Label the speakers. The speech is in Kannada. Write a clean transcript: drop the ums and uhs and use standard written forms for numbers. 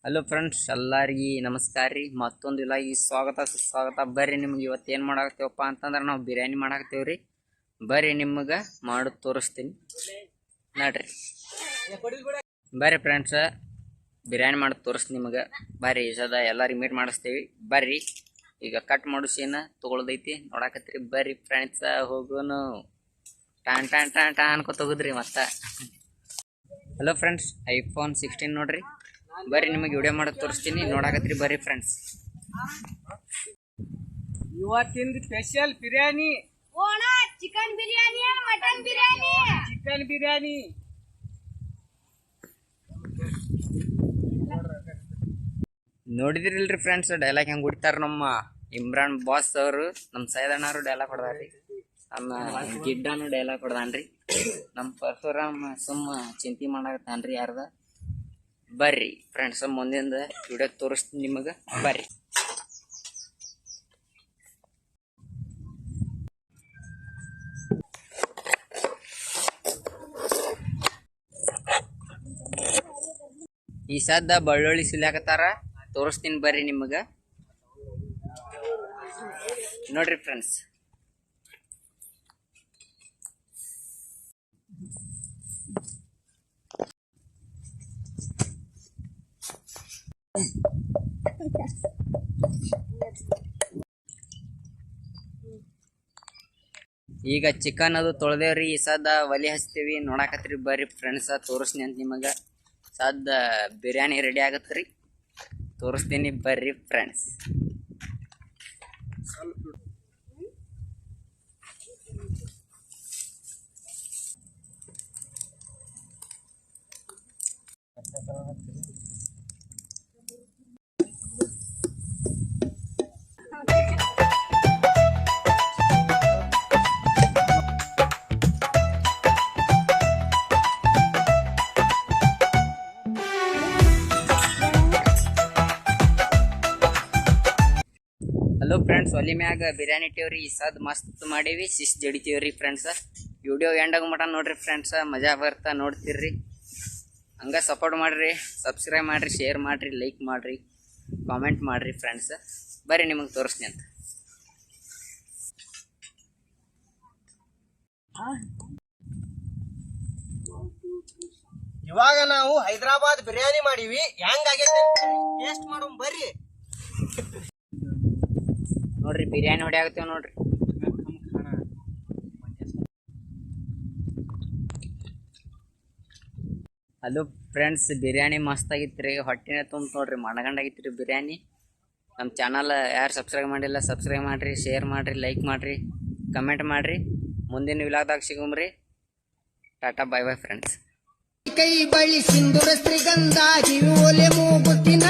Speaker 1: ಹಲೋ ಫ್ರೆಂಡ್ಸ್, ಎಲ್ಲರಿಗೆ ನಮಸ್ಕಾರ ರೀ. ಮತ್ತೊಂದು ಇಲಾಗಿ ಸ್ವಾಗತ ಸುಸ್ವಾಗತ. ಬರ್ರಿ, ನಿಮ್ಗೆ ಇವತ್ತು ಏನು ಮಾಡಾಕ್ತೇವಪ್ಪ ಅಂತಂದ್ರೆ ನಾವು ಬಿರಿಯಾನಿ ಮಾಡಾಕ್ತೇವೆ ರೀ. ಬರ್ರಿ, ನಿಮ್ಗೆ ಮಾಡೋದು ತೋರಿಸ್ತೀನಿ ನೋಡ್ರಿ. ಬರ್ರಿ ಫ್ರೆಂಡ್ಸ, ಬಿರಿಯಾನಿ ಮಾಡೋದು ತೋರಿಸ್ತೀನಿ ನಿಮಗೆ. ಬರ್ರಿ, ಸದಾ ಎಲ್ಲರಿಗೆ ಮೀಟ್ ಮಾಡಿಸ್ತೀವಿ. ಬರ್ರಿ, ಈಗ ಕಟ್ ಮಾಡೋ ಸೀನ ತೊಗೊಳ್ದೈತಿ ನೋಡಾಕತ್ರಿ. ಬರ್ರಿ ಫ್ರೆಂಡ್ಸ, ಹೋಗೋನು. ಟಾನ್ ಟಾನ್ ಟಾನ್ ಟಾನ್ ಅನ್ಕೋತ ಹೋಗುದ್ರಿ ಮತ್ತೆ. ಹಲೋ ಫ್ರೆಂಡ್ಸ್, iPhone 16 ನೋಡ್ರಿ. ಬರ್ರಿ, ನಿಮಗೆ ವಿಡಿಯೋ ಮಾಡೋದು ತೋರಿಸ್ತೀನಿ ನೋಡಾಕತ್ರಿ. ಬರ್ರಿ ಫ್ರೆಂಡ್ಸ್,
Speaker 2: ಇವತ್ತಿಂದು special biryani
Speaker 3: chicken biryani, mutton biryani.
Speaker 2: Chicken biryani
Speaker 1: ನೋಡಿದ್ರಿಲ್ರಿ ಫ್ರೆಂಡ್ಸ್, ಡೈಲಾಗ್ ಹೆಂಗೆ ಹೊಡಿತಾರ ನಮ್ಮ ಇಮ್ರಾನ್ ಬಾಸ್ ಅವರು. ನಮ್ಮ ಸೈದಣ್ಣವರು ಡೈಲಾಗ್ ಹೊಡೆದಾರ್ರಿ. ನಮ್ಮ ಗಿಡ್ಡನು ಡೈಲಾಗ್ ಹೊಡೆದಾನ್ರಿ. ನಮ್ಮ ಪರಶುರಾಮ್ ಸುಮ್ಮ ಚಿಂತೆ ಮಾಡಾಕತ್ತಾನ್ರಿ ಯಾರ್ದ. ಬರ್ರಿ ಫ್ರೆಂಡ್ಸ್, ಮುಂದಿಂದ ವಿಡಿಯೋ ತೋರಿಸ್ತೀನಿ ನಿಮಗೆ. ಬರ್ರಿ. ಈ ಸದ್ದ ಬೆಳ್ಳುಳ್ಳಿ ಸಿಲಾಕತ್ತಾರ, ತೋರಿಸ್ತೀನಿ ಬರ್ರಿ ನಿಮಗೆ. ನೋಡ್ರಿ ಫ್ರೆಂಡ್ಸ್, ಈಗ ಚಿಕನ್ ಅದು ತೊಳೆದೇವ್ರಿ. ಈ ಸದ್ದ ಒಲಿ ಹಚ್ತೀವಿ ನೋಡಾಕತ್ರಿ. ಬರ್ರಿ ಫ್ರೆಂಡ್ಸ, ತೋರಿಸ್ತೀನಿ ಅಂತ ನಿಮಗೆ. ಸದ್ದ ಬಿರಿಯಾನಿ ರೆಡಿ ಆಗತ್ರಿ, ತೋರಿಸ್ತೀನಿ ಬರ್ರಿ ಫ್ರೆಂಡ್ಸ್. ಹಲೋ ಫ್ರೆಂಡ್ಸ್, ಒಲಿ ಮ್ಯಾಗ ಬಿರಿಯಾನಿ ಇಟ್ಟೇವ್ರಿ. ಈ ಸದ್ ಮಸ್ತ್ ಮಾಡೀವಿ, ಶಿಸ್ ಜಡಿತೀವ್ರಿ ಫ್ರೆಂಡ್ಸ. ವಿಡಿಯೋ ಎಂಡಾಗ ಮಟ ನೋಡ್ರಿ ಫ್ರೆಂಡ್ಸ, ಮಜಾ ಬರ್ತಾ ನೋಡ್ತಿರ್ರಿ. ಹಂಗೆ ಸಪೋರ್ಟ್ ಮಾಡಿರಿ, ಸಬ್ಸ್ಕ್ರೈಬ್ ಮಾಡಿರಿ, ಶೇರ್ ಮಾಡಿರಿ, ಲೈಕ್ ಮಾಡಿರಿ, ಕಾಮೆಂಟ್ ಮಾಡಿರಿ ಫ್ರೆಂಡ್ಸ. ಬರ್ರಿ, ನಿಮಗೆ ತೋರಿಸ್ತೀನಿ ಅಂತ.
Speaker 2: ಇವಾಗ ನಾವು ಹೈದರಾಬಾದ್ ಬಿರಿಯಾನಿ ಮಾಡೀವಿ. ಹೆಂಗಾಗೈತೆ ಟೇಸ್ಟ್ ಮಾಡೋಣ ಬರ್ರಿ.
Speaker 1: ನೋಡ್ರಿ, ಬಿರಿಯಾನಿ ಹೊಡಿ ಆಗತ್ತೇವ್ ನೋಡ್ರಿ. ಹಲೋ ಫ್ರೆಂಡ್ಸ್, ಬಿರಿಯಾನಿ ಮಸ್ತ್ ಆಗಿತ್ತು ರೀ. ಹೊಟ್ಟೆನೇ ತುಂಬ ನೋಡ್ರಿ, ಮಣಗಂಡಾಗಿತ್ತು ರೀ ಬಿರಿಯಾನಿ. ನಮ್ಮ ಚಾನಲ್ ಯಾರು ಸಬ್ಸ್ಕ್ರೈಬ್ ಮಾಡಿಲ್ಲ, ಸಬ್ಸ್ಕ್ರೈಬ್ ಮಾಡಿರಿ, ಶೇರ್ ಮಾಡಿರಿ, ಲೈಕ್ ಮಾಡಿರಿ, ಕಮೆಂಟ್ ಮಾಡಿರಿ. ಮುಂದಿನ ವಿಲಾಗ್ದಾಗ ಸಿಗುಮ್ರಿ. Tata, bye bye friends.
Speaker 4: ಕೈ ಬಳಿ ಸಿಂಧೂರ ಶ್ರೀಗಂಧ ಕಿವಿ ಒಲೆ ಮೂಗುತ್ತಿನ